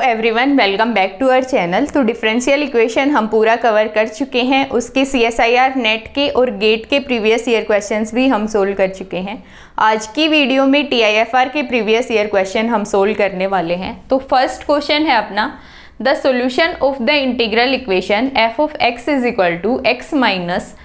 Everyone, welcome back to our channel. तो differential equation हम पूरा कवर कर चुके हैं, उसके CSIR नेट के और गेट के प्रीवियस ईयर क्वेश्चंस भी हम सोल्व कर चुके हैं। आज की वीडियो में TIFR के प्रीवियस ईयर क्वेश्चन हम सोल्व करने वाले हैं। तो फर्स्ट क्वेश्चन है अपना, the solution of the integral equation f of x is equal to x minus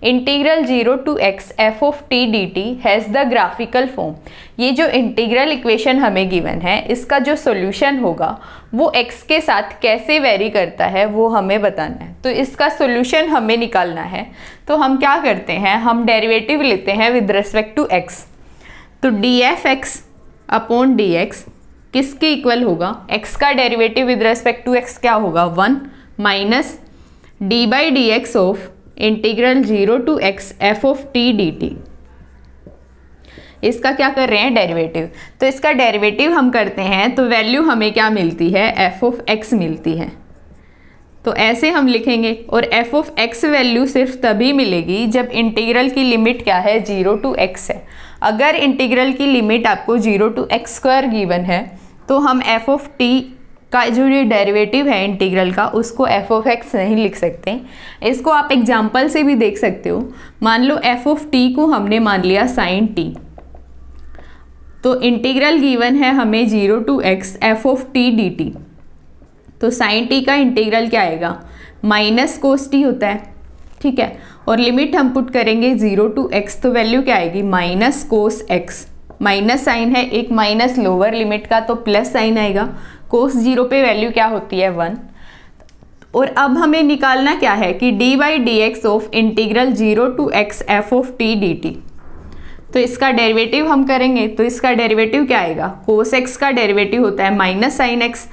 integral 0 to x f of t dt has the graphical form. ये जो integral equation हमें गिवन है, इसका जो सॉल्यूशन होगा वो x के साथ कैसे वेरी करता है वो हमें बताना है। तो इसका सॉल्यूशन हमें निकालना है। तो हम क्या करते हैं, हम डेरिवेटिव लेते हैं विद रिस्पेक्ट टू x। तो df(x) अपॉन dx किसके इक्वल होगा, x का derivative with respect to x क्या होगा, 1 minus d by d x of integral 0 to x f of t dt। इसका क्या कर रहे हैं, डेरिवेटिव। तो इसका डेरिवेटिव हम करते हैं तो वैल्यू हमें क्या मिलती है, f of x मिलती है। तो ऐसे हम लिखेंगे, और f of x वैल्यू सिर्फ तभी मिलेगी जब इंटीग्रल की लिमिट क्या है, 0 to x है। अगर इंटीग्रल की लिमिट आपको 0 to x स्क्वायर गिवन है तो हम f of t का जो ये डेरिवेटिव है इंटीग्रल का, उसको f of x नहीं लिख सकते। इसको आप एग्जाम्पल से भी देख सकते हो। मान लो f of t को हमने मान लिया sin t, तो इंटीग्रल गिवन है हमें 0 to x f of t dt। तो sin t का इंटीग्रल क्या आएगा, माइनस कोस t होता है, ठीक है। और लिमिट हम पुट करेंगे 0 to x, तो वैल्यू क्या आएगी, minus cos x। Minus sine है, एक माइनस लोअर लिमिट का, तो प्लस साइन आएगा। कोस 0 पे वैल्यू क्या होती है, 1। और अब हमें निकालना क्या है कि d by d x of integral 0 to x f of t dt। तो इसका डेरिवेटिव हम करेंगे, तो इसका डेरिवेटिव क्या आएगा, कोस x का डेरिवेटिव होता है माइनस साइन x,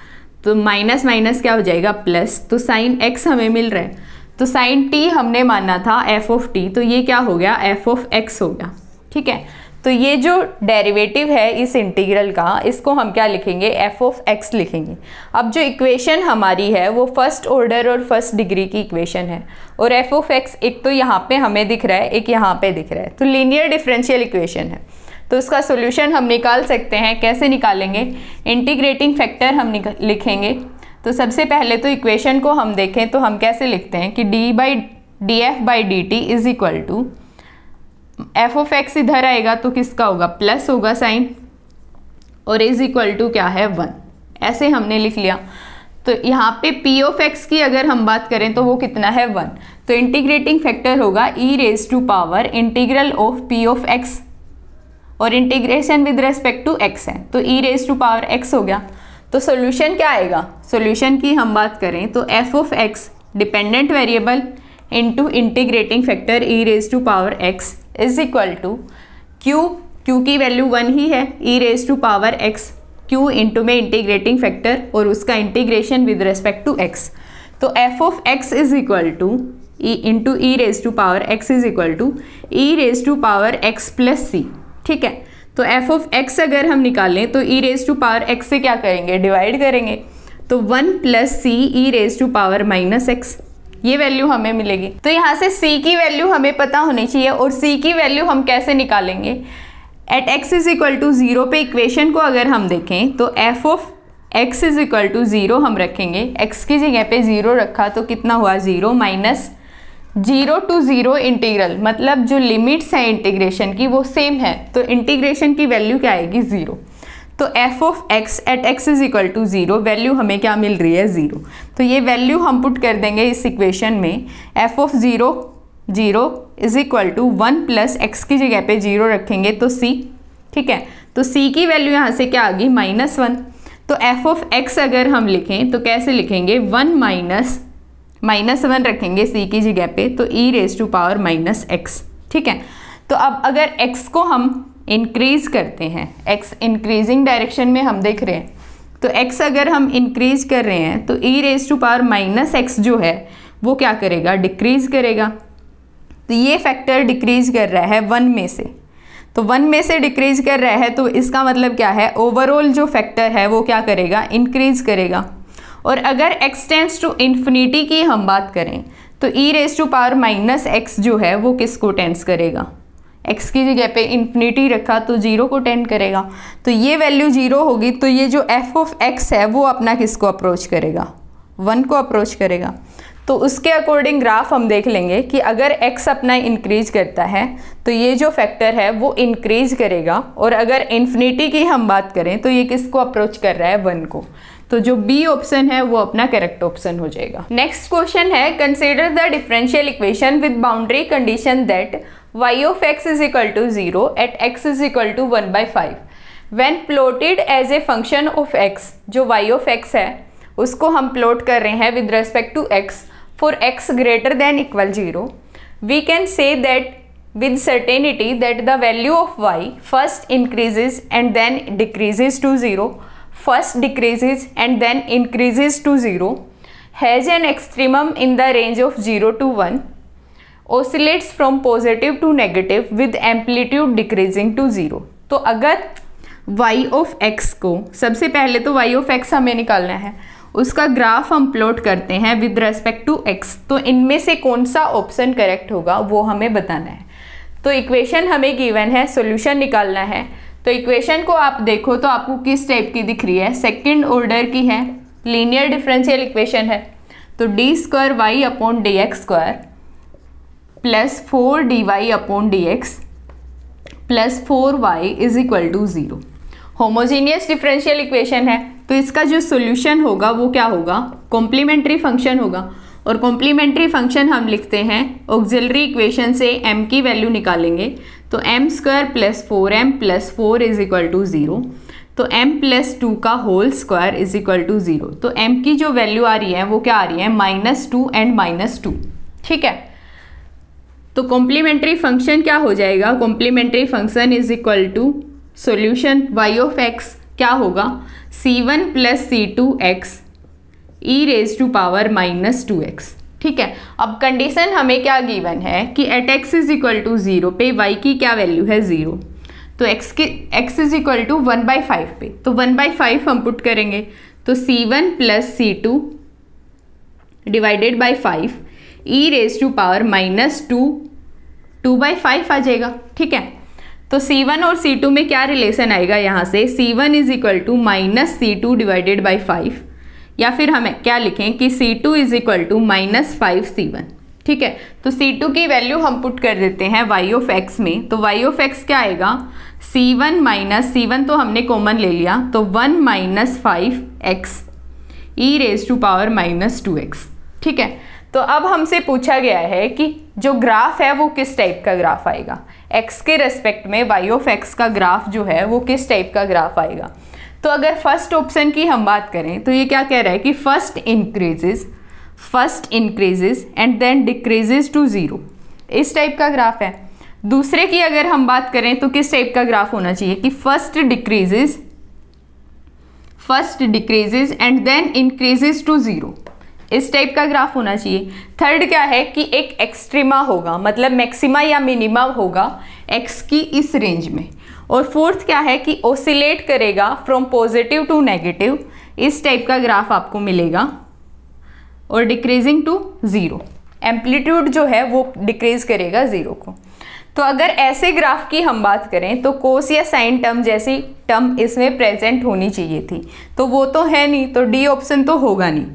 तो माइनस माइनस क्या हो जाएगा, प्लस। तो साइन x हमें मिल रहा है, तो साइन t हमने माना था f of t, तो ये क्या हो गया, f of x हो गया, ठीक है। तो ये जो डेरिवेटिव है इस इंटीग्रल का, इसको हम क्या लिखेंगे, f of x लिखेंगे। अब जो इक्वेशन हमारी है वो फर्स्ट ऑर्डर और फर्स्ट डिग्री की इक्वेशन है, और f of x एक तो यहाँ पे हमें दिख रहा है, एक यहाँ पे दिख रहा है, तो लीनियर डिफरेंशियल इक्वेशन है। तो इसका सॉल्यूशन हम निकाल सकते हैं। कैसे निकालेंगे, इंटीग्रेटिंग फैक्टर हम लिखेंगे। तो सबसे पहले तो इक्वेशन को हम देखें तो हम कैसे लिखते हैं कि d by d f by d t is equal to f of x इधर आएगा तो किसका होगा, प्लस होगा साइन, और इज इक्वल टू क्या है, 1। ऐसे हमने लिख लिया। तो यहाँ पे p of x की अगर हम बात करें तो वो कितना है, 1। तो इंटीग्रेटिंग फैक्टर होगा e raise to power integral of p of x, और integration with respect to x है, तो e raise to power x हो गया। तो सोल्यूशन क्या आएगा, सोल्यूशन की हम बात करें तो f of x dependent variable into integrating factor e raise to power x is equal to q की वैल्यू 1 ही है, e raise to power x, q into में इंटीग्रेटिंग फैक्टर और उसका integration with respect to x। तो f of x is equal to e into e raise to power x is equal to e raise to power x plus c, ठीक है। तो f of x अगर हम निकालें तो e raise to power x से क्या करेंगे, डिवाइड करेंगे, तो 1 plus c e raise to power minus x, ये वैल्यू हमें मिलेगी। तो यहाँ से c की वैल्यू हमें पता होनी चाहिए, और c की वैल्यू हम कैसे निकालेंगे, at x is equal to 0 पे इक्वेशन को अगर हम देखें तो f of x is equal to 0 हम रखेंगे। x की जगह पे 0 रखा तो कितना हुआ, 0 माइनस 0 to 0 इंटीग्रल, मतलब जो लिमिट्स हैं इंटीग्रेशन की वो सेम है, तो इंटीग्रेशन की वैल्यू क्या आएगी, 0। तो f of x at x is equal to 0, value हमें क्या मिल रही है, 0। तो ये वैल्यू हम पुट कर देंगे इस इक्वेशन में। f of 0 is equal to 1 plus x की जगह पे 0 रखेंगे तो c, ठीक है। तो c की वैल्यू यहाँ से क्या आ गई, -1। तो f of x अगर हम लिखें तो कैसे लिखेंगे, 1 माइनस 1 रखेंगे c की जगह पे, तो e raise to power minus x, ठीक है। तो अब अगर x को हम इंक्रीज करते हैं, x इंक्रीजिंग डायरेक्शन में हम देख रहे हैं, तो x अगर हम इंक्रीज कर रहे हैं तो e raise to power minus x जो है वो क्या करेगा, डिक्रीज करेगा। तो ये फैक्टर डिक्रीज कर रहा है 1 में से, तो 1 में से डिक्रीज कर रहा है, तो इसका मतलब क्या है, ओवरऑल जो फैक्टर है वो क्या करेगा, इंक्रीज करेगा। और अगर x टेंड्स टू इन्फिनिटी की हम बात करें तो e raise to power minus x जो है वो किसको टेंड्स करेगा, x की जगह पे इन्फिनिटी रखा तो 0 को टेंड करेगा, तो ये वैल्यू 0 होगी, तो ये जो f ऑफ x है वो अपना किसको अप्रोच करेगा, 1 को अप्रोच करेगा। तो उसके अकॉर्डिंग ग्राफ हम देख लेंगे कि अगर x अपना इंक्रीज करता है तो ये जो फैक्टर है वो इंक्रीज करेगा, और अगर इन्फिनिटी की हम बात करें तो ये किसको अप्रोच कर रहा है, 1 को। तो जो बी ऑप्शन है वो अपना करेक्ट ऑप्शन हो जाएगा। नेक्स्ट क्वेश्चन है, consider the differential equation with boundary condition that y of x is equal to 0 at x is equal to 1/5 when plotted as a function of x। जो y of x है उसको हम plot कर रहे हैं with respect to x for x greater than equal 0, we can say that with certainty that the value of y first increases and then decreases to 0, first decreases and then increases to 0, has an extremum in the range of 0 to 1, oscillates from positive to negative with amplitude decreasing to 0। तो अगर y of x को, सबसे पहले तो y of x हमें निकालना है, उसका ग्राफ हम प्लॉट करते हैं विद रेस्पेक्ट टू x, तो इनमें से कौन सा ऑप्शन करेक्ट होगा वो हमें बताना है। तो इक्वेशन हमें गिवन है, सॉल्यूशन निकालना है। तो इक्वेशन को आप देखो तो आपको किस टाइप की दिख रही है, सेकंड ऑर्डर की है, लीनियर डिफरेंशियल इक्वेशन है। तो d square y upon d x square plus 4 d y upon d x plus 4y is equal to 0 homogeneous differential equation है। तो इसका जो सोल्यूशन होगा वो क्या होगा, कॉम्प्लीमेंट्री फंक्शन होगा, और कॉम्प्लीमेंट्री फंक्शन हम लिखते हैं ऑक्सिलरी इक्वेशन से m की वैल्यू निकालेंगे, तो m square plus 4m plus 4 is equal to 0, तो m प्लस 2 का whole square is equal to 0। तो m की जो वैल्यू आ रही है वो क्या आ रही है, -2 एंड -2। ठीक है, तो कॉम्प्लीमेंट्री फंक्शन क्या हो जाएगा, complementary function is equal to solution y of x क्या होगा, c1 plus c2x e raise to power -2x। ठीक है, अब कंडीशन हमें क्या गिवन है कि at x is equal to 0 पे y की क्या वैल्यू है 0, तो x इज इक्वल टू 1/5 पे, तो 1/5 हम पुट करेंगे, तो c1 plus c2 divided by 5 e raise to power -2/5 आ जाएगा। ठीक है, तो C1 और C2 में क्या रिलेशन आएगा, यहाँ से C1 is equal to -C2 divided by 5, या फिर हमें क्या लिखें कि C2 is equal to -5C1। ठीक है, तो C2 की वैल्यू हम पुट कर देते हैं y ऑफ x में, तो y ऑफ x क्या आएगा, C1 तो हमने कॉमन ले लिया, तो 1 - 5x E raise to power -2x। ठीक है, तो अब हमसे पूछा गया है कि जो ग्राफ है वो किस टाइप का ग्राफ आएगा, x के रेस्पेक्ट में y ऑफ x का ग्राफ जो है वो किस टाइप का ग्राफ आएगा। तो अगर फर्स्ट ऑप्शन की हम बात करें तो ये क्या कह रहा है कि first increases and then decreases to 0, इस टाइप का ग्राफ है। दूसरे की अगर हम बात करें तो किस टाइप का ग्राफ होना चाहिए कि first decreases and then increases to 0, इस टाइप का ग्राफ होना चाहिए। थर्ड क्या है कि एक एक्सट्रीमा होगा, मतलब मैक्सिमा या मिनिमा होगा x की इस रेंज में। और फोर्थ क्या है कि ओसिलेट करेगा फ्रॉम पॉजिटिव टू नेगेटिव, इस टाइप का ग्राफ आपको मिलेगा, और डिक्रीजिंग टू 0, एम्पलीट्यूड जो है वो डिक्रीज करेगा 0 को। तो अगर ऐसे ग्राफ की हम बात करें तो कोस या साइन टर्म जैसी टर्म इसमें प्रेजेंट होनी चाहिए थी, तो वो तो है नहीं, तो डी ऑप्शन तो होगा नहीं।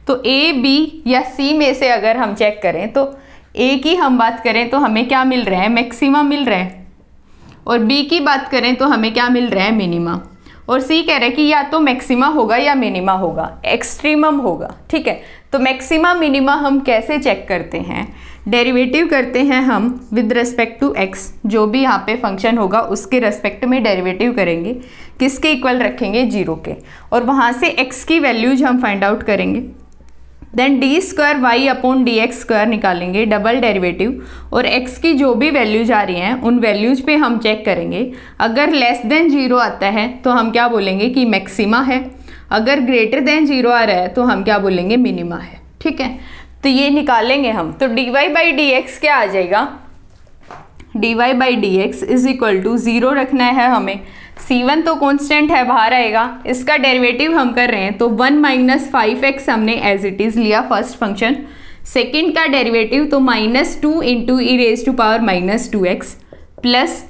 तो ए, बी या सी में से अगर हम चेक करें तो ए की हम बात करें तो हमें क्या मिल रहा है, मैक्सिमा मिल रहा है, और बी की बात करें तो हमें क्या मिल रहा है, मिनिमा, और सी कह रहा है कि या तो मैक्सिमा होगा या मिनिमा होगा, एक्सट्रीमम होगा। ठीक है, तो मैक्सिमा मिनिमा हम कैसे चेक करते हैं, डेरिवेटिव करते हैं हम विद रेस्पेक्ट टू x, जो भी यहाँ पे फंक्शन होगा उसके रेस्पेक्ट में डेरिवेटिव करेंगे, किसके इक्वल रखेंगे, 0 के, और वहाँ से x की वैल्यूज हम फाइंड आउट करेंगे। Then d square y upon d x square निकालेंगे डबल डेरिवेटिव, और x की जो भी वैल्यूज आ रही हैं उन वैल्यूज पे हम चेक करेंगे। अगर लेस देन 0 आता है तो हम क्या बोलेंगे कि मैक्सिमा है, अगर ग्रेटर देन 0 आ रहा है तो हम क्या बोलेंगे, मिनिमा है। ठीक है, तो ये निकालेंगे हम, तो dy बाई डी एक्स क्या आ जाएगा, dy by d x is equal to 0 रखना है हमें, c1 तो कांस्टेंट है बाहर आएगा, इसका डेरिवेटिव हम कर रहे हैं तो 1 - 5x हमने एज इट इज़ लिया फर्स्ट फंक्शन, सेकंड का डेरिवेटिव तो -2 × e raise to power -2x plus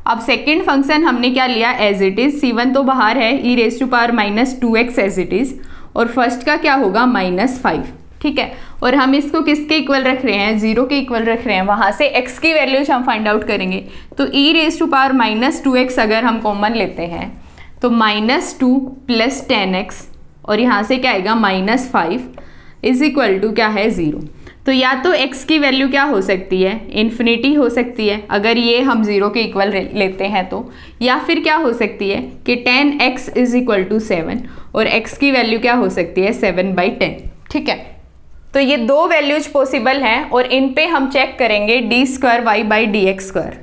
अब सेकेंड फंक्शन हमने क्या लिया एज इट इज़, c1 तो बाहर है, e raise to power minus 2x as it is, और फर्स्ट का क्या होगा -5, ठीक है। और हम इसको किसके इक्वल रख रहे हैं, 0 के इक्वल रख रहे हैं, वहाँ से x की वैल्यूज हम फाइंड आउट करेंगे। तो e raise to power minus 2x अगर हम कॉमन लेते हैं तो -2 प्लस 10x और यहाँ से क्या आएगा -5 इज इक्वल टू क्या है 0। तो या तो x की वैल्यू क्या हो सकती है, इन्फिनिटी हो सकती है अगर ये हम 0 के इक्वल लेते हैं तो, या फिर क्या हो सकती है कि 10x इज इक्वल टू 7 और x की वैल्यू क्या हो सकती है 7/10, ठीक है। तो ये दो वैल्यूज पॉसिबल हैं और इन पे हम चेक करेंगे d2y/dx²।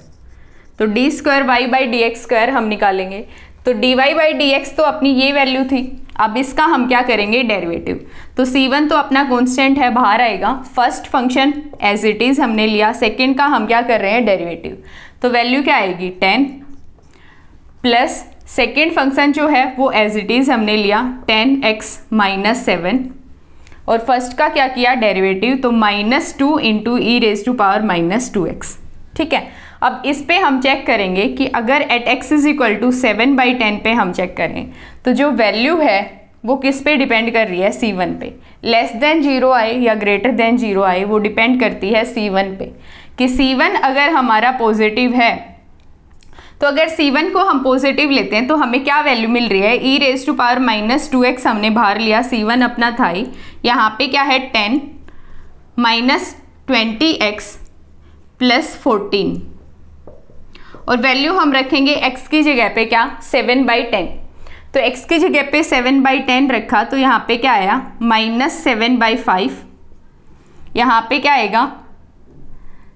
तो d2y/dx² हम निकालेंगे, तो dy/dx तो अपनी ये वैल्यू थी, अब इसका हम क्या करेंगे डेरिवेटिव। तो c1 तो अपना कांस्टेंट है, बाहर आएगा, first function as it is हमने लिया, सेकंड का हम क्या कर रहे हैं डेरिवेटिव। तो वैल्यू क्या आएगी 10 प्लस सेकंड फंक्शन जो है वो एज इट इज़ हमने लिया 10x - 7 और फर्स्ट का क्या किया डेरिवेटिव, तो -2 into e raise to power -2x, ठीक है। अब इस पे हम चेक करेंगे कि अगर at x is equal to 7/10 पे हम चेक करें तो जो वैल्यू है वो किस पे डिपेंड कर रही है, c1 पे। लेस देन 0 आए या ग्रेटर देन 0 आए वो डिपेंड करती है c1 पे, कि c1 अगर हमारा पॉजिटिव है तो अगर c1 को हम पॉजिटिव लेते हैं तो हमें क्या वैल्यू मिल रही है, e raise to power -2x हमने बाहर लिया, c1 अपना था ही, यहाँ पे क्या है 10 - 20x प्लस 14 और वैल्यू हम रखेंगे x की जगह पे क्या 7/10। तो x की जगह पे 7/10 रखा तो यहाँ पे क्या आया -7/5, यहाँ पे क्या आएगा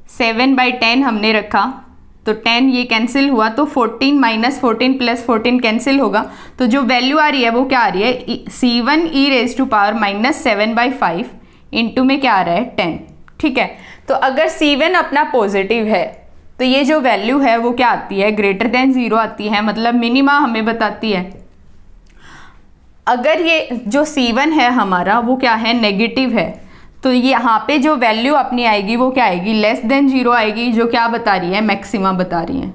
7/10 हमने रखा तो 10 ये कैंसिल हुआ तो 14 - 14 प्लस 14 कैंसिल होगा, तो जो वैल्यू आ रही है वो क्या आ रही है c1 e raise to power -7/5 into में क्या आ रहा है 10, ठीक है। तो अगर c1 अपना पॉजिटिव है तो ये जो वैल्यू है वो क्या आती है ग्रेटर देन 0 आती है, मतलब मिनिमा हमें बताती है। अगर ये जो c1 है हमारा वो क्या है नेगेटिव है तो यहाँ पे जो वैल्यू अपनी आएगी वो क्या आएगी लेस देन 0 आएगी, जो क्या बता रही है मैक्सिमा बता रही है।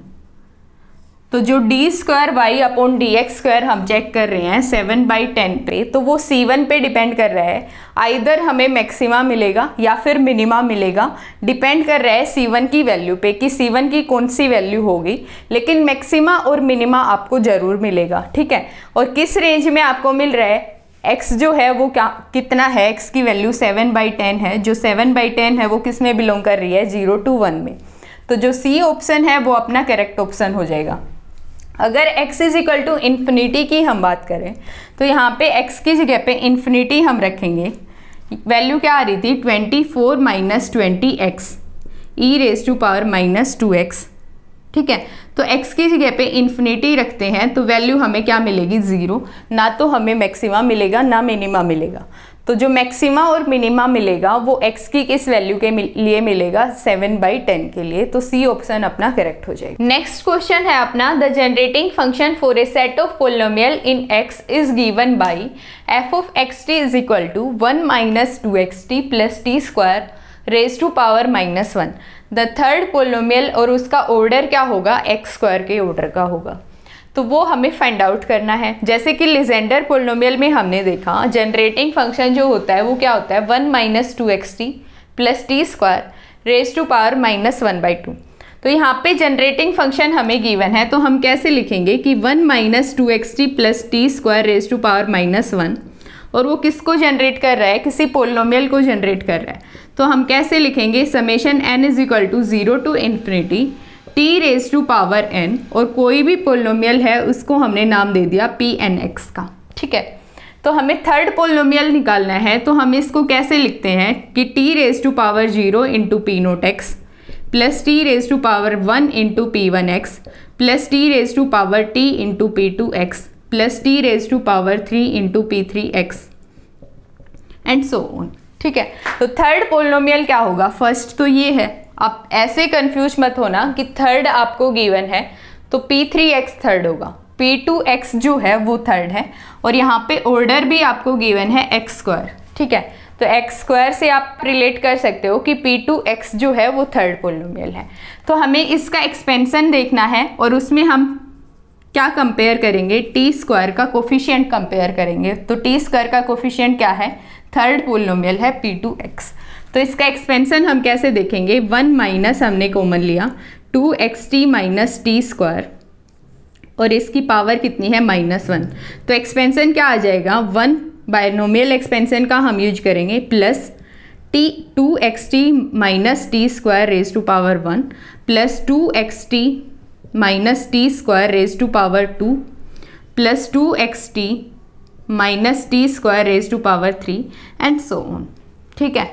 तो जो d2y/dx² हम चेक कर रहे हैं 7/10 पे, तो वो c1 पे डिपेंड कर रहा है, आइदर हमें मैक्सिमा मिलेगा या फिर मिनिमा मिलेगा, डिपेंड कर रहा है c1 की वैल्यू पे कि c1 की कौन सी वैल्यू होगी, लेकिन मैक्सिमा और मिनिमा आपको ज़रूर मिलेगा, ठीक है। और किस रेंज में आपको मिल रहा है, x जो है वो क्या कितना है, x की वैल्यू 7/10 है, जो 7/10 है वो किस में बिलोंग कर रही है 0 to 1 में। तो जो C ऑप्शन है वो अपना करेक्ट ऑप्शन हो जाएगा। अगर x is equal to infinity की हम बात करें तो यहाँ पे x की जगह पे इन्फिनिटी हम रखेंगे, वैल्यू क्या आ रही थी 24 - 20x e raise to power -2x, ठीक है। तो x की जगह पे इन्फिनिटी रखते हैं तो वैल्यू हमें क्या मिलेगी 0, ना तो हमें मैक्सिमा मिलेगा ना मिनिमा मिलेगा। तो जो मैक्सिमा और मिनिमा मिलेगा वो x की किस वैल्यू के लिए मिलेगा 7/10 के लिए, तो C ऑप्शन अपना करेक्ट हो जाएगा। नेक्स्ट क्वेश्चन है अपना, the generating function for a set of polynomial in x is given by f of xt is equal to 1 - 2xt plus t² raise to power -1। The third polynomial और उसका order क्या होगा x² के order का होगा, तो वो हमें फाइंड आउट करना है। जैसे कि लीजेंडर पोलिनोमियल में हमने देखा जनरेटिंग फंक्शन जो होता है वो क्या होता है 1 - 2xt plus t² raise to power -1/2। तो यहाँ पे जनरेटिंग फंक्शन हमें गिवन है तो हम कैसे लिखेंगे कि 1 - 2xt plus t² raise to power -1, और वो किसको जनरेट कर रहा है, किसी पोलिनोमियल को जनरेट कर रहा है। तो हम कैसे लिखेंगे summation n is equal to 0 to ∞ t raise to power n, और कोई भी पोलिनोमियल है उसको हमने नाम दे दिया Pnx का, ठीक है। तो हमें थर्ड पोलिनोमियल निकालना है तो हम इसको कैसे लिखते हैं कि t raise to power 0 into P0x plus t raise to power 1 into P1x plus t raise to power t into P2x plus t raise to power 3 into P3x and so on, ठीक है। तो third polynomial क्या होगा, first तो ये है, आप ऐसे कंफ्यूज मत होना कि थर्ड आपको गिवन है तो P3x थर्ड होगा, P2x जो है वो थर्ड है, और यहाँ पे ऑर्डर भी आपको गिवन है x², ठीक है। तो एक्स स्क्वायर से आप रिलेट कर सकते हो कि P2x जो है वो थर्ड पोलिनोमियल है। तो हमें इसका एक्सपेंशन देखना है और उसमें हम क्या कंपेयर करेंगे, टी स्क्वायर का कोफिशिएंट कंपेयर करेंगे। तो टी स्क्वायर का कोफिशिएंट क्या है, थर्ड पोलिनोमियल है P2x। तो इसका एक्सपेंशन हम कैसे देखेंगे, 1 माइनस हमने कॉमन लिया 2xt माइनस टी स्क्वायर और इसकी पावर कितनी है -1। तो एक्सपेंशन क्या आ जाएगा, 1 बायनोमियल एक्सपेंशन का हम यूज करेंगे plus t 2xt minus t square raise to power 1 plus 2xt minus t square raise to power 2 plus 2xt minus t square raise to power 3 and so on. ठीक है,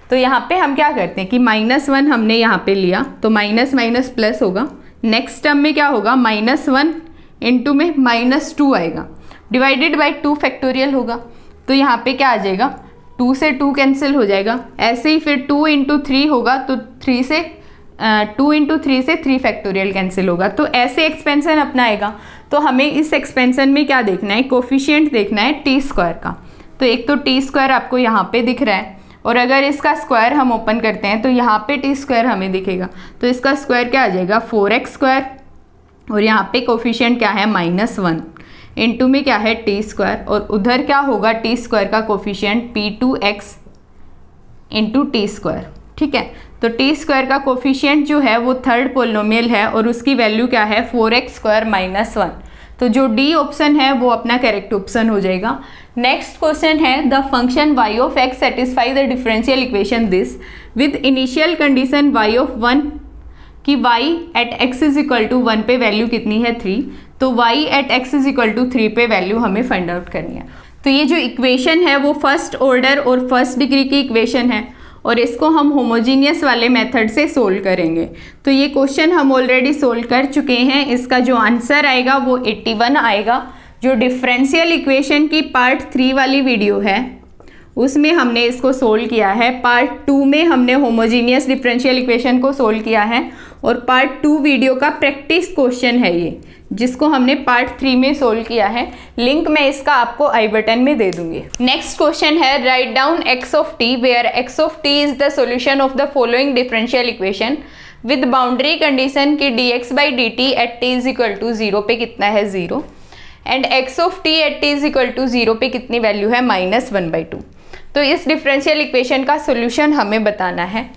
तो यहाँ पे हम क्या करते हैं कि -1 हमने यहाँ पे लिया तो माइनस माइनस प्लस होगा। नेक्स्ट टर्म में क्या होगा, -1 इंटू में -2 आएगा डिवाइडेड बाई 2 फैक्टोरियल होगा। तो यहाँ पे क्या आ जाएगा, 2 से 2 कैंसिल हो जाएगा। ऐसे ही फिर 2 इंटू 3 होगा तो 2 इंटू 3 से 3 फैक्टोरियल कैंसिल होगा। तो ऐसे एक्सपेंशन अपना आएगा। तो हमें इस एक्सपेंशन में क्या देखना है, कोफिशिएंट देखना है टी स्क्वायर का। तो एक तो टी स्क्वायर आपको यहाँ पे दिख रहा है और अगर इसका स्क्वायर हम ओपन करते हैं तो यहाँ पे टी स्क्वायर हमें दिखेगा। तो इसका स्क्वायर क्या आ जाएगा, 4x स्क्वायर और यहाँ पे कोफिशिएंट क्या है -1 इंटू में क्या है टी स्क्वायर और उधर क्या होगा टी स्क्वायर का coefficient P2x into T square. ठीक है, तो टी स्क्वायर का कोफिशिएंट जो है वो थर्ड पोलिनोमियल है और उसकी वैल्यू क्या है 4x स्क्वायर -1। तो जो डी ऑप्शन है वो अपना करेक्ट ऑप्शन हो जाएगा। नेक्स्ट क्वेश्चन है the function y of x satisfy the differential equation this with initial condition y of 1 कि y at x is equal to 1 पे वैल्यू कितनी है 3। तो y at x is equal to 3 पे value हमें find out करनी है। तो ये जो इक्वेशन है वो फर्स्ट ऑर्डर और फर्स्ट डिग्री की इक्वेशन है और इसको हम होमोजीनियस वाले मेथड से सोल्व करेंगे। तो ये क्वेश्चन हम ऑलरेडी सोल्व कर चुके हैं। इसका जो आंसर आएगा वो 81 आएगा। जो डिफरेंशियल इक्वेशन की पार्ट 3 वाली वीडियो है उसमें हमने इसको सोल्व किया है। पार्ट 2 में हमने होमोजीनियस डिफरेंशियल इक्वेशन को सोल्व किया है और पार्ट 2 वीडियो का प्रैक्टिस क्वेश्चन है ये, जिसको हमने पार्ट 3 में सोल्व किया है। लिंक मैं इसका आपको आई बटन में दे दूंगी। नेक्स्ट क्वेश्चन है write down x of t where x of t is the solution of the following differential equation with boundary condition की dx by dt at t is equal to 0 पे कितना है 0 and x of t at t is equal to 0 पे कितनी value है -1/2। तो इस differential equation का सॉल्यूशन हमें बताना है।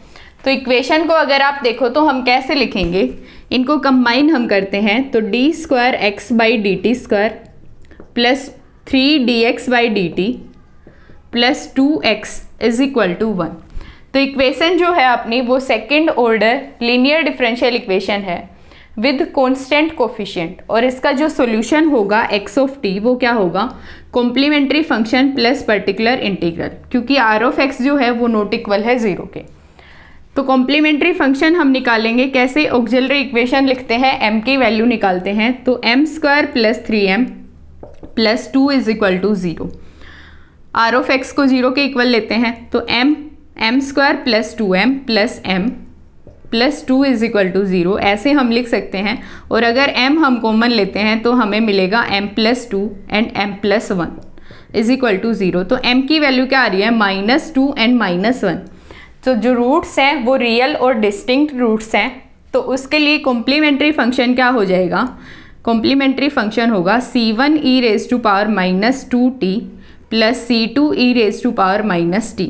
तो इक्वेशन को अगर आप देखो तो हम कैसे लिखेंगे, इनको कंबाइन हम करते हैं तो d square x by d t square plus 3dx by d t plus 2x is equal to 1। तो इक्वेशन जो है अपनी वो second order linear differential equation है विद कॉन्स्टेंट कोफिशिएंट और इसका जो सॉल्यूशन होगा x ऑफ t वो क्या होगा, complementary function plus particular integral, क्योंकि r ऑफ x जो है वो नॉट इक्वल है 0 के। तो कॉम्प्लीमेंट्री फंक्शन हम निकालेंगे कैसे, ऑक्सिलरी इक्वेशन लिखते हैं, m की वैल्यू निकालते हैं तो m square plus 3m plus 2 is equal to 0। r of x को 0 के इक्वल लेते हैं तो m square plus 2m plus m plus 2 is equal to 0 ऐसे हम लिख सकते हैं। और अगर m हम कॉमन लेते हैं तो हमें मिलेगा m plus 2 and m plus 1 is equal to 0। तो m की वैल्यू क्या आ रही है -2 एंड -1। तो जो रूट्स हैं वो रियल और डिस्टिंक्ट रूट्स हैं। तो उसके लिए कॉम्प्लीमेंट्री फंक्शन क्या हो जाएगा, कॉम्प्लीमेंट्री फंक्शन होगा c1 e raise to power -2t plus c2 e raise to power -t।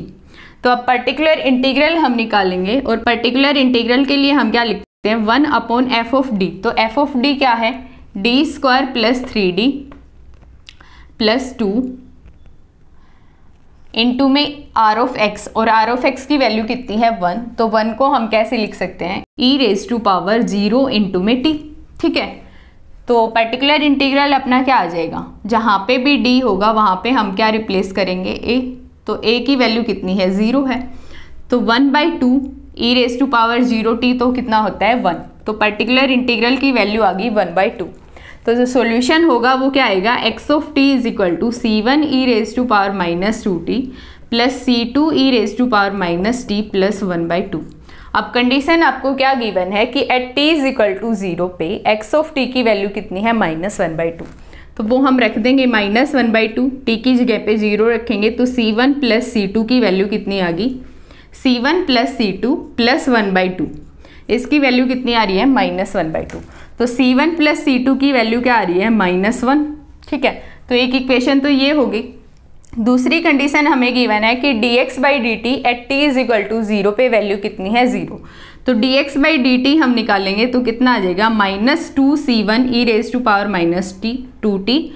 तो अब पर्टिकुलर इंटीग्रल हम निकालेंगे और पर्टिकुलर इंटीग्रल के लिए हम क्या लिखते हैं 1/f ऑफ d। तो f ऑफ d क्या है, d square plus 3d plus 2 into में r ऑफ x और r ऑफ x की वैल्यू कितनी है 1। तो 1 को हम कैसे लिख सकते हैं e raise to power 0 into में t। ठीक है, तो पर्टिकुलर इंटीग्रल अपना क्या आ जाएगा, जहाँ पे भी d होगा वहाँ पे हम क्या रिप्लेस करेंगे a। तो a की वैल्यू कितनी है 0 है। तो 1/2 e raise to power 0t तो कितना होता है 1। तो पर्टिकुलर इंटीग्रल की वैल्यू आ गई 1/2। तो जो सॉल्यूशन होगा वो क्या आएगा, x of t is equal to c1 e raise to power -2t plus c2 e raise to power -t plus 1/2। अब कंडीशन आपको क्या गिवन है कि at t is equal to 0 पे x ऑफ t की वैल्यू कितनी है -1/2। तो वो हम रख देंगे -1/2, टी की जगह पे 0 रखेंगे तो C1 प्लस C2 की वैल्यू कितनी आ गई, C1 प्लस C2 प्लस 1/2, इसकी वैल्यू कितनी आ रही है -1/2। तो C1 प्लस C2 की वैल्यू क्या आ रही है -1, ठीक है। तो एक इक्वेशन तो ये होगी। दूसरी कंडीशन हमें गिवन है कि dx/dt at t is equal to 0 पे वैल्यू कितनी है 0। तो dx/dt हम निकालेंगे तो कितना आ जाएगा -2c1 e raise to power -2t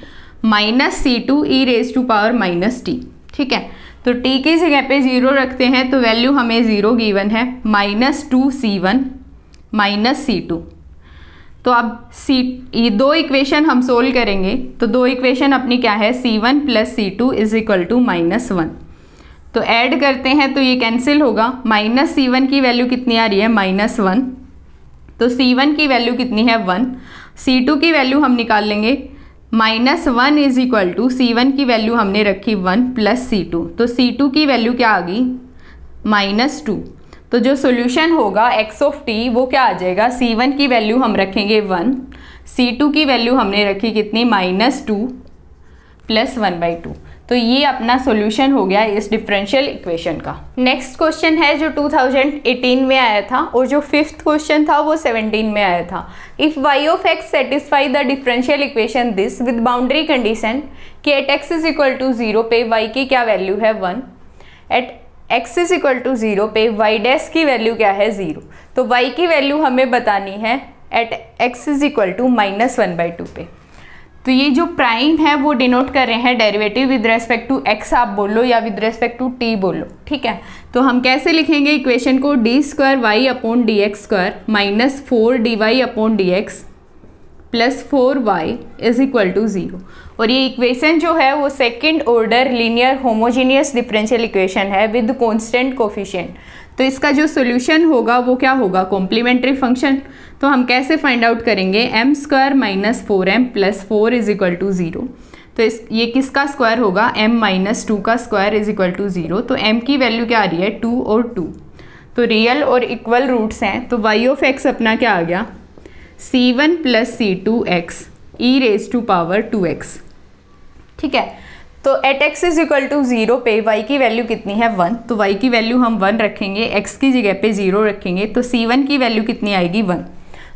minus C2 e raise to power -t, ठीक है। तो t की जगह पे 0 रखते हैं तो वैल्यू हमें 0 गिवन है, -2c1 -c2। तो अब ये दो इक्वेशन हम सोल्व करेंगे तो दो इक्वेशन अपनी क्या है, C1 plus C2 is equal to -1। तो ऐड करते हैं तो ये कैंसिल होगा, -C1 की वैल्यू कितनी आ रही है -1, तो C1 की वैल्यू कितनी है 1, C2 की वैल्यू हम निकाल लेंगे, -1 इज इक्वल टू C1 की वैल्यू हमने रखी 1 प्लस C2, तो C2 की वैल्यू क्या आ गई -2। तो जो सोल्यूशन होगा x ऑफ t वो क्या आ जाएगा, C1 की वैल्यू हम रखेंगे 1, C2 की वैल्यू हमने रखी कितनी -2 प्लस 1/2। तो ये अपना सॉल्यूशन हो गया इस डिफरेंशियल इक्वेशन का। नेक्स्ट क्वेश्चन है जो 2018 में आया था और जो 5th क्वेश्चन था वो 17 में आया था। If y of x satisfy the differential equation this with boundary condition कि at x is equal to 0 पे y की क्या वैल्यू है 1, at x is equal to 0 पे y डैश की वैल्यू क्या है 0। तो y की वैल्यू हमें बतानी है at x is equal to -1/2 पे। तो ये जो प्राइम है वो डिनोट कर रहे हैं derivative with respect to x आप बोलो या विद रेस्पेक्ट टू t बोलो, ठीक है। तो हम कैसे लिखेंगे इक्वेशन को, d2y/dx² -4dy/dx plus 4y is equal to 0। और ये इक्वेशन जो है वो second order linear homogeneous differential equation है विद कांस्टेंट कोफिशिएंट। तो इसका जो सोल्यूशन होगा वो क्या होगा, कॉम्प्लीमेंट्री फंक्शन। तो हम कैसे फाइंड आउट करेंगे, m² - 4m + 4 is equal to 0। तो ये किसका स्क्वायर होगा, m - 2 का स्क्वायर इज इक्वल टू 0। तो m की वैल्यू क्या आ रही है 2 और 2, तो रियल और इक्वल रूट्स हैं। तो y ऑफ x अपना क्या आ गया, C1 + C2x e raise to power 2x, ठीक है। तो at x is equal to 0 पे y की वैल्यू कितनी है 1, तो y की वैल्यू हम 1 रखेंगे, x की जगह पे 0 रखेंगे, तो C1 की वैल्यू कितनी आएगी 1।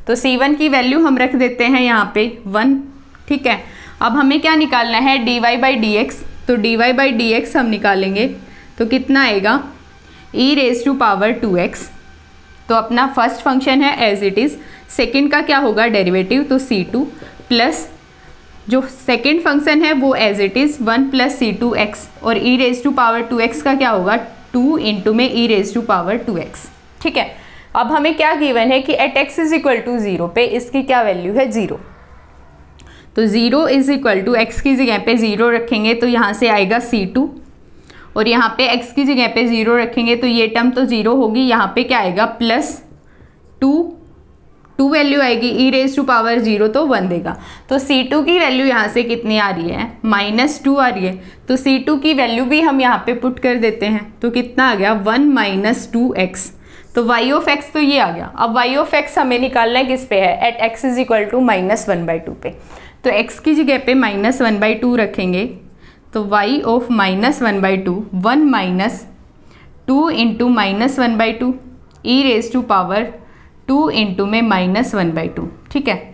तो C1 की वैल्यू हम रख देते हैं यहाँ पे 1, ठीक है। अब हमें क्या निकालना है, dy/dx। तो dy/dx हम निकालेंगे तो कितना आएगा e raise to power 2x। तो अपना फर्स्ट फंक्शन है एज इट इज़, सेकेंड का क्या होगा डेरिवेटिव, तो C2 प्लस जो सेकेंड फंक्शन है वो एज इट इज़ 1 + C2x और e raise to power 2x का क्या होगा 2 इंटू में e raise to power 2x, ठीक है। अब हमें क्या गिवन है कि at x is equal to 0 पे इसकी क्या वैल्यू है 0। तो 0 इज इक्वल टू x की जगह पे 0 रखेंगे तो यहाँ से आएगा C2 और यहाँ पे x की जगह पे 0 रखेंगे तो ये टर्म तो 0 होगी, यहाँ पे क्या आएगा +2 वैल्यू आएगी, e रेज टू पावर 0 तो 1 देगा। तो C2 की वैल्यू यहाँ से कितनी आ रही है -2 आ रही है। तो C2 की वैल्यू भी हम यहाँ पे पुट कर देते हैं तो कितना आ गया 1 - 2x। तो y ऑफ x तो ये आ गया। अब y ऑफ x हमें निकालना है किस पे है, at x is equal to -1/2 पे। तो x की जगह पे -1/2 रखेंगे तो y of -1/2 1 - 2 into -1/2 e raise to power 2 into में -1/2, ठीक है।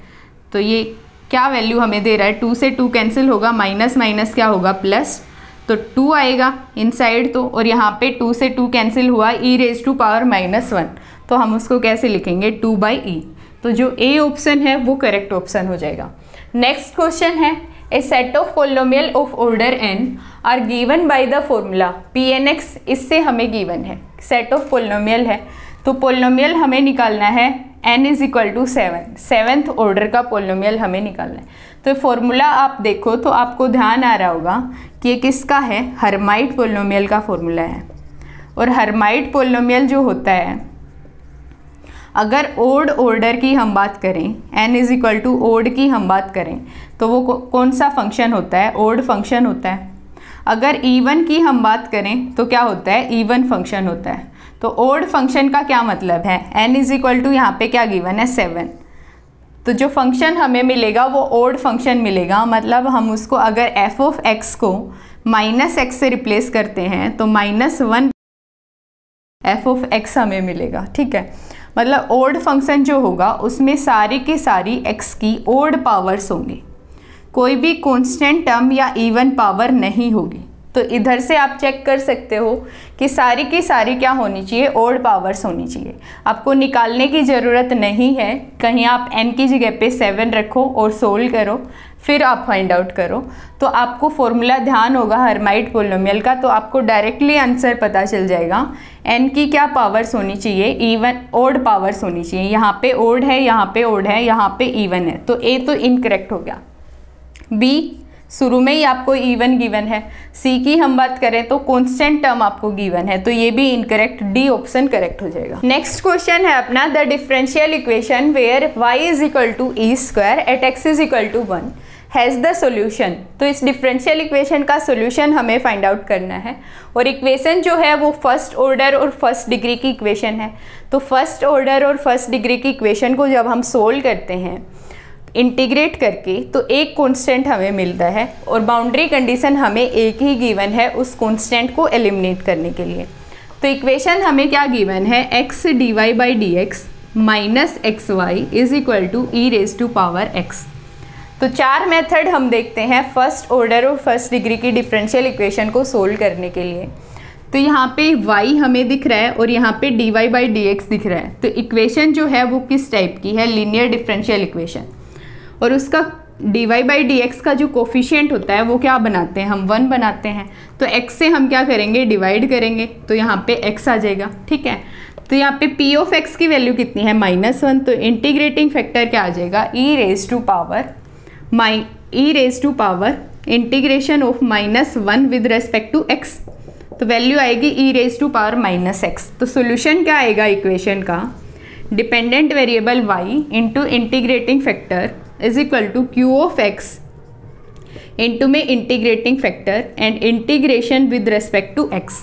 तो ये क्या वैल्यू हमें दे रहा है, 2 से 2 कैंसिल होगा, माइनस माइनस क्या होगा प्लस, तो 2 आएगा इनसाइड तो, और यहाँ पे 2 से 2 कैंसिल हुआ, e रेज टू पावर -1, तो हम उसको कैसे लिखेंगे 2/e। तो जो ए ऑप्शन है वो करेक्ट ऑप्शन हो जाएगा। नेक्स्ट क्वेश्चन है, a set of polynomial of order n are given by the formula Pnx। इससे हमें गिवन है सेट ऑफ पोलिनोमियल है, तो पोलिनोमियल हमें निकालना है n is equal to 7, 7th order का पोलिनोमियल हमें निकालना है। तो फॉर्मूला आप देखो तो आपको ध्यान आ रहा होगा कि ये किसका है, हर्माइट पोलिनोमियल का फॉर्मूला है। और हर्माइट पोलिनोमियल जो होता है, अगर ओड ऑर्डर की हम बात करें, n is equal to odd की हम बात करें तो वो कौन सा फंक्शन होता है, ओड फंक्शन होता है। अगर इवन की हम बात करें तो क्या होता है, इवन फंक्शन होता है। तो ओड फंक्शन का क्या मतलब है, n इज इक्वल टू यहाँ पे क्या गिवन है 7, तो जो फंक्शन हमें मिलेगा वो ओड फंक्शन मिलेगा, मतलब हम उसको अगर एफ ऑफ एक्स को माइनस एक्स से रिप्लेस करते हैं तो -1 एफ ऑफ एक्स हमें मिलेगा। ठीक है, मतलब ओड फंक्शन जो होगा उसमें सारी की सारी एक्स की ओड पावर्स होंगी, कोई भी कांस्टेंट टर्म या इवन पावर नहीं होगी। तो इधर से आप चेक कर सकते हो कि सारी की सारी क्या होनी चाहिए, ओड पावर्स होनी चाहिए। आपको निकालने की ज़रूरत नहीं है, कहीं आप n की जगह पे 7 रखो और सोल्व करो, फिर आप फाइंड आउट करो, तो आपको फॉर्मूला ध्यान होगा हर्माइट पोलिनोमियल का, तो आपको डायरेक्टली आंसर पता चल जाएगा। n की क्या पावर्स होनी चाहिए, इवन ओड पावर्स होनी चाहिए। यहाँ पे ओड है, यहाँ पे ओड है, यहाँ पे इवन है, तो a तो इनकरेक्ट हो गया। b शुरू में ही आपको इवन गिवन है। सी की हम बात करें तो कांस्टेंट टर्म आपको गिवन है, तो ये भी इनकरेक्ट, डी ऑप्शन करेक्ट हो जाएगा। नेक्स्ट क्वेश्चन है अपना the differential equation where y is equal to e square at x is equal to 1 has the solution. तो इस डिफरेंशियल इक्वेशन का सोल्यूशन हमें फाइंड आउट करना है, और इक्वेशन जो है वो फर्स्ट ऑर्डर और फर्स्ट डिग्री की इक्वेशन है। तो फर्स्ट ऑर्डर और फर्स्ट डिग्री की इक्वेशन को जब हम सोल्व करते हैं इंटीग्रेट करके, तो एक कांस्टेंट हमें मिलता है, और बाउंड्री कंडीशन हमें एक ही गिवन है उस कांस्टेंट को एलिमिनेट करने के लिए। तो इक्वेशन हमें क्या गिवन है, x dy by d x minus x y is equal to e raise to power x। तो 4 मेथड हम देखते हैं फर्स्ट ऑर्डर और फर्स्ट डिग्री की डिफरेंशियल इक्वेशन को सोल्व करने के लिए। तो यहाँ पे y हमें दिख रहा है और यहाँ पे dy बाई डी एक्स दिख रहा है। तो इक्वेशन जो है वो किस टाइप की है, लीनियर डिफरेंशियल इक्वेशन, और उसका dy बाई डी एक्स का जो कोफिशिएंट होता है वो क्या बनाते हैं, हम 1 बनाते हैं। तो x से हम क्या करेंगे, डिवाइड करेंगे, तो यहाँ पे x आ जाएगा। ठीक है, तो यहाँ पे p ऑफ x की वैल्यू कितनी है, -1, तो इंटीग्रेटिंग फैक्टर क्या आ जाएगा, e raise to power integration of -1 with respect to x, तो वैल्यू आएगी e raise to power -x। तो सोल्यूशन क्या आएगा इक्वेशन का, dependent variable y into integrating factor is equal to q of x into में integrating factor and integration with respect to x।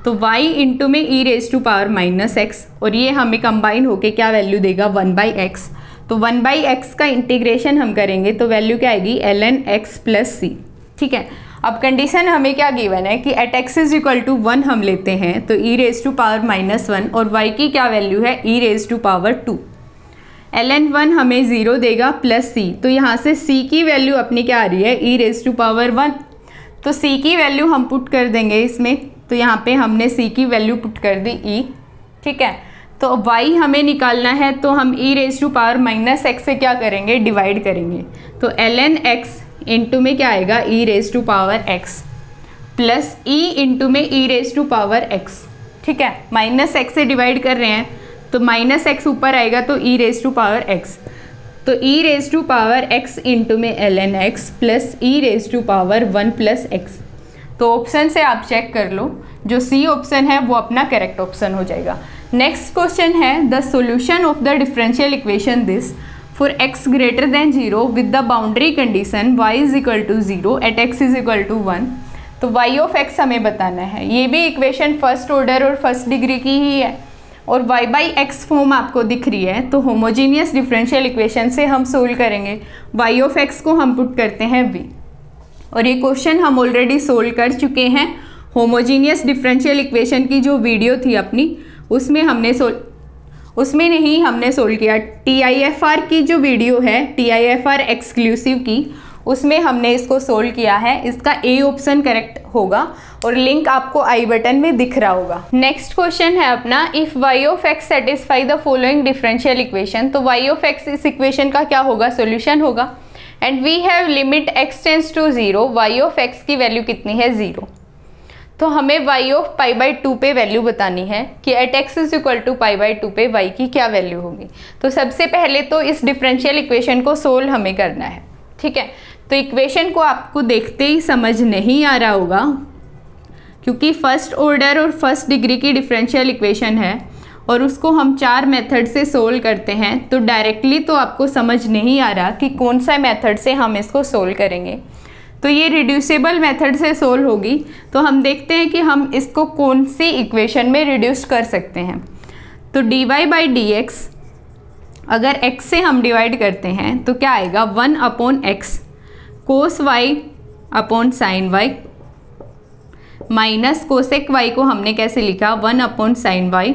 तो y into में e raise to power -x, और ये हमें कंबाइन होके क्या वैल्यू देगा, 1/x। तो 1/x का इंटीग्रेशन हम करेंगे तो वैल्यू क्या आएगी, ln x प्लस c। ठीक है, अब कंडीशन हमें क्या गिवन है कि at x is equal to 1 हम लेते हैं, तो e रेज टू पावर -1, और y की क्या वैल्यू है, e raise to power 2। ln 1 हमें 0 देगा प्लस c, तो यहाँ से c की वैल्यू अपनी क्या आ रही है, e रेज टू पावर 1। तो c की वैल्यू हम पुट कर देंगे इसमें, तो यहाँ पे हमने c की वैल्यू पुट कर दी e। ठीक है, तो y हमें निकालना है, तो हम e raise to power -x से क्या करेंगे, डिवाइड करेंगे। तो ln x इंटू में क्या आएगा, e raise to power x plus e into में e raise to power x। ठीक है, -x से डिवाइड कर रहे हैं तो -x ऊपर आएगा, तो e raise to power x, तो e raise to power x into में ln x plus e raise to power 1 plus x। तो ऑप्शन से आप चेक कर लो, जो सी ऑप्शन है वो अपना करेक्ट ऑप्शन हो जाएगा। नेक्स्ट क्वेश्चन है the solution of the differential equation this for x greater than 0 with the boundary condition y is equal to 0 at x is equal to 1। तो y of x हमें बताना है। ये भी equation first order और first degree की ही है, और y बाई एक्स फॉर्म आपको दिख रही है, तो होमोजीनियस डिफरेंशियल इक्वेशन से हम सोल्व करेंगे। y ऑफ x को हम पुट करते हैं v, और ये क्वेश्चन हम ऑलरेडी सोल्व कर चुके हैं। होमोजीनियस डिफरेंशियल इक्वेशन की जो वीडियो थी अपनी, उसमें हमने सोल्व किया। TIFR की जो वीडियो है, TIFR एक्सक्लूसिव की, उसमें हमने इसको सोल्व किया है। इसका ए ऑप्शन करेक्ट होगा, और लिंक आपको आई बटन में दिख रहा होगा। नेक्स्ट क्वेश्चन है अपना if y of x satisfy the following differential equation. तो y ऑफ x इस इक्वेशन का क्या होगा, सोल्यूशन होगा। And we have limit x tends to 0, y of x की वैल्यू कितनी है, 0। तो हमें y ऑफ π/2 पे वैल्यू बतानी है कि at x is equal to π/2 पे y की क्या वैल्यू होगी। तो सबसे पहले तो इस डिफरेंशियल इक्वेशन को सोल्व हमें करना है। ठीक है, तो इक्वेशन को आपको देखते ही समझ नहीं आ रहा होगा, क्योंकि फर्स्ट ऑर्डर और फर्स्ट डिग्री की डिफरेंशियल इक्वेशन है, और उसको हम 4 मेथड से सोल्व करते हैं। तो डायरेक्टली तो आपको समझ नहीं आ रहा कि कौन सा मेथड से हम इसको सोल्व करेंगे। तो ये रिड्यूसेबल मेथड से सोल्व होगी, तो हम देखते हैं कि हम इसको कौन सी इक्वेशन में रिड्यूस कर सकते हैं। तो dy बाई डी एक्स अगर x से हम डिवाइड करते हैं तो क्या आएगा 1/x कोस y upon sine y minus cosec y को हमने कैसे लिखा 1/sin y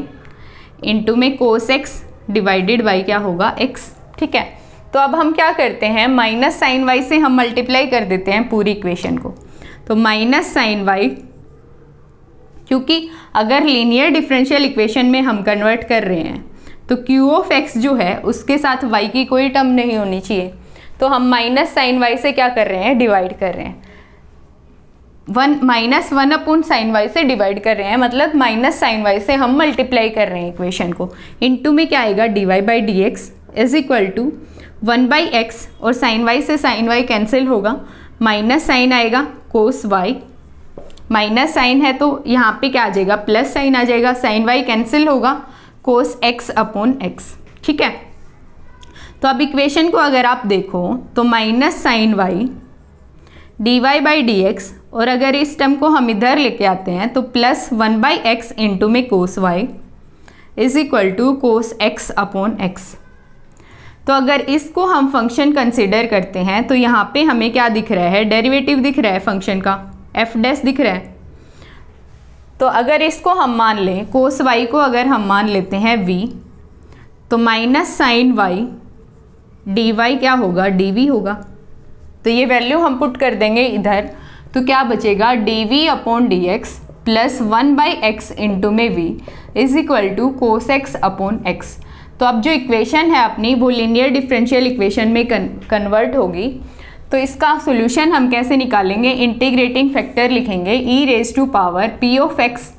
इंटू में कोस x डिवाइडेड बाई क्या होगा x। ठीक है, तो अब हम क्या करते हैं माइनस साइन y से हम मल्टीप्लाई कर देते हैं पूरी इक्वेशन को। तो माइनस साइन y, क्योंकि अगर लीनियर डिफरेंशियल इक्वेशन में हम कन्वर्ट कर रहे हैं तो q ऑफ x जो है उसके साथ y की कोई टर्म नहीं होनी चाहिए, तो हम माइनस साइन y से क्या कर रहे हैं डिवाइड कर रहे हैं, -1/sin y से डिवाइड कर रहे हैं, मतलब माइनस साइन y से हम मल्टीप्लाई कर रहे हैं इक्वेशन को। इनटू में क्या आएगा dy/dx is equal to 1/x और साइन y से साइन y कैंसिल होगा, माइनस साइन आएगा कोस y, माइनस साइन है तो यहाँ पे क्या आ जाएगा प्लस साइन आ जाएगा, साइन y कैंसिल होगा कोस x अपॉन x। ठीक है, तो अब इक्वेशन को अगर आप देखो तो माइनस साइन y dy/dx, और अगर इस टर्म को हम इधर लेके आते हैं तो प्लस 1/x इंटू में cos y is equal to cos x upon x। तो अगर इसको हम फंक्शन कंसिडर करते हैं तो यहाँ पे हमें क्या दिख रहा है डेरिवेटिव दिख रहा है फंक्शन का f डैश दिख रहा है। तो अगर इसको हम मान लें कोस y को अगर हम मान लेते हैं v, तो माइनस साइन y dy क्या होगा dv होगा। तो ये वैल्यू हम पुट कर देंगे इधर, तो क्या बचेगा dv upon dx plus 1/x into में v is equal to cos x upon x। तो अब जो इक्वेशन है अपनी वो लीनियर डिफरेंशियल इक्वेशन में कन्वर्ट होगी। तो इसका सॉल्यूशन हम कैसे निकालेंगे, इंटीग्रेटिंग फैक्टर लिखेंगे e raise to power p of x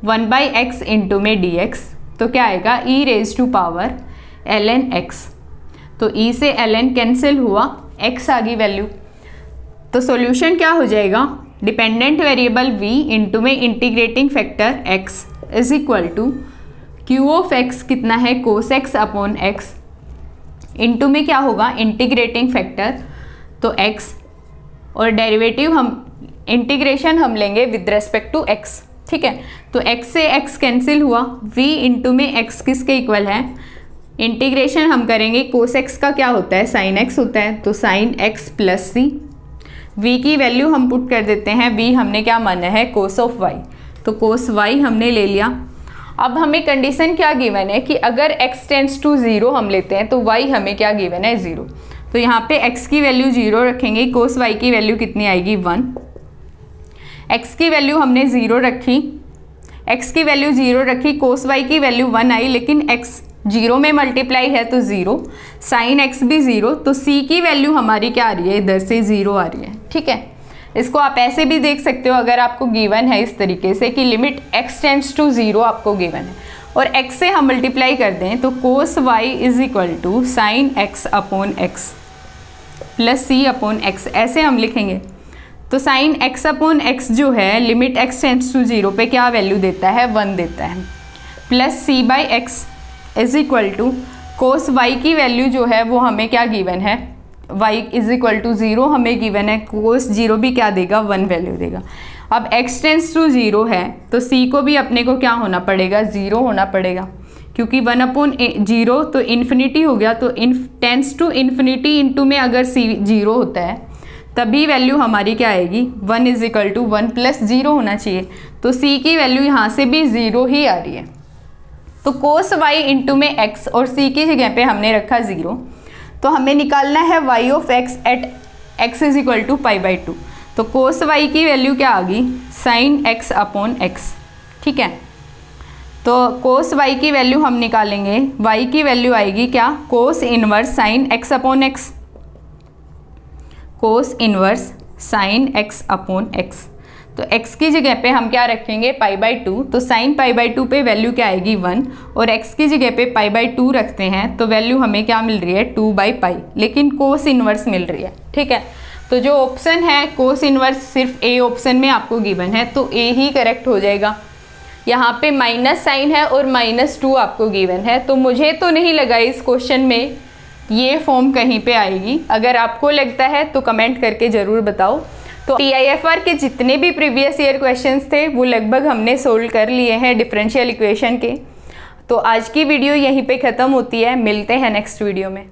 1/x into में dx, तो क्या आएगा e raise to power ln x। तो e से ln कैंसिल हुआ, x आ गई वैल्यू। तो सॉल्यूशन क्या हो जाएगा डिपेंडेंट वेरिएबल v इंटू में integrating factor x is equal to q of x कितना है cos x upon x into में क्या होगा इंटीग्रेटिंग फैक्टर तो x, और डेरिवेटिव हम इंटीग्रेशन हम लेंगे विद रेस्पेक्ट टू x। ठीक है, तो x से x कैंसिल हुआ, v इंटू में x किसके इक्वल है, इंटीग्रेशन हम करेंगे कोस x का क्या होता है साइन x होता है, तो sine x plus c, v की वैल्यू हम पुट कर देते हैं, v हमने क्या माना है कोस ऑफ y, तो कोस y हमने ले लिया। अब हमें कंडीशन क्या गिवन है कि अगर x टेंड्स टू 0 हम लेते हैं तो y हमें क्या गिवन है 0, तो यहाँ पे x की वैल्यू 0 रखेंगे, कोस y की वैल्यू कितनी आएगी 1, x की वैल्यू हमने 0 रखी, x की वैल्यू 0 रखी, कोस y की वैल्यू 1 आई, लेकिन x 0 में मल्टीप्लाई है तो 0, साइन x भी 0, तो c की वैल्यू हमारी क्या आ रही है इधर से 0 आ रही है। ठीक है, इसको आप ऐसे भी देख सकते हो अगर आपको गिवन है इस तरीके से कि लिमिट x टेंड्स टू 0 आपको गिवन है और x से हम मल्टीप्लाई कर दें तो cos y is equal to sine x upon x plus c upon x, ऐसे हम लिखेंगे। तो साइन x अपॉन x जो है लिमिट x टेंड्स टू 0 पे क्या वैल्यू देता है 1 देता है, plus c/x is equal to cos y की वैल्यू जो है वो हमें क्या गिवन है y इज इक्वल टू 0 हमें गिवन है, कोस 0 भी क्या देगा 1 वैल्यू देगा। अब x टेंड्स टू 0 है तो c को भी अपने को क्या होना पड़ेगा 0 होना पड़ेगा, क्योंकि 1/0 तो इन्फिनिटी हो गया, तो टेंड्स टू इन्फिनिटी इंटू में अगर c 0 होता है तभी वैल्यू हमारी क्या आएगी 1 इज इक्वल टू 1 प्लस 0 होना चाहिए, तो c की वैल्यू यहाँ से भी 0 ही आ रही है। तो कोस y इंटू में x और c की जगह पे हमने रखा 0, तो हमें निकालना है y of x at x is equal to π/2, तो कोस y की वैल्यू क्या आ गई साइन x अपॉन x। ठीक है, तो कोस y की वैल्यू हम निकालेंगे, y की वैल्यू आएगी क्या cos inverse sine x upon x, cos inverse sine x upon x। तो x की जगह पे हम क्या रखेंगे π/2, तो साइन π/2 पे वैल्यू क्या आएगी 1, और x की जगह पे π/2 रखते हैं तो वैल्यू हमें क्या मिल रही है 2/π, लेकिन कोस इनवर्स मिल रही है। ठीक है, तो जो ऑप्शन है कोस इनवर्स सिर्फ ए ऑप्शन में आपको गिवन है तो ए ही करेक्ट हो जाएगा। यहाँ पे माइनस साइन है और -2 आपको गिवन है, तो मुझे तो नहीं लगा इस क्वेश्चन में ये फॉर्म कहीं पे आएगी, अगर आपको लगता है तो कमेंट करके ज़रूर बताओ। तो TIFR के जितने भी प्रीवियस ईयर क्वेश्चंस थे वो लगभग हमने सोल्व कर लिए हैं डिफरेंशियल इक्वेशन के। तो आज की वीडियो यहीं पे ख़त्म होती है, मिलते हैं नेक्स्ट वीडियो में।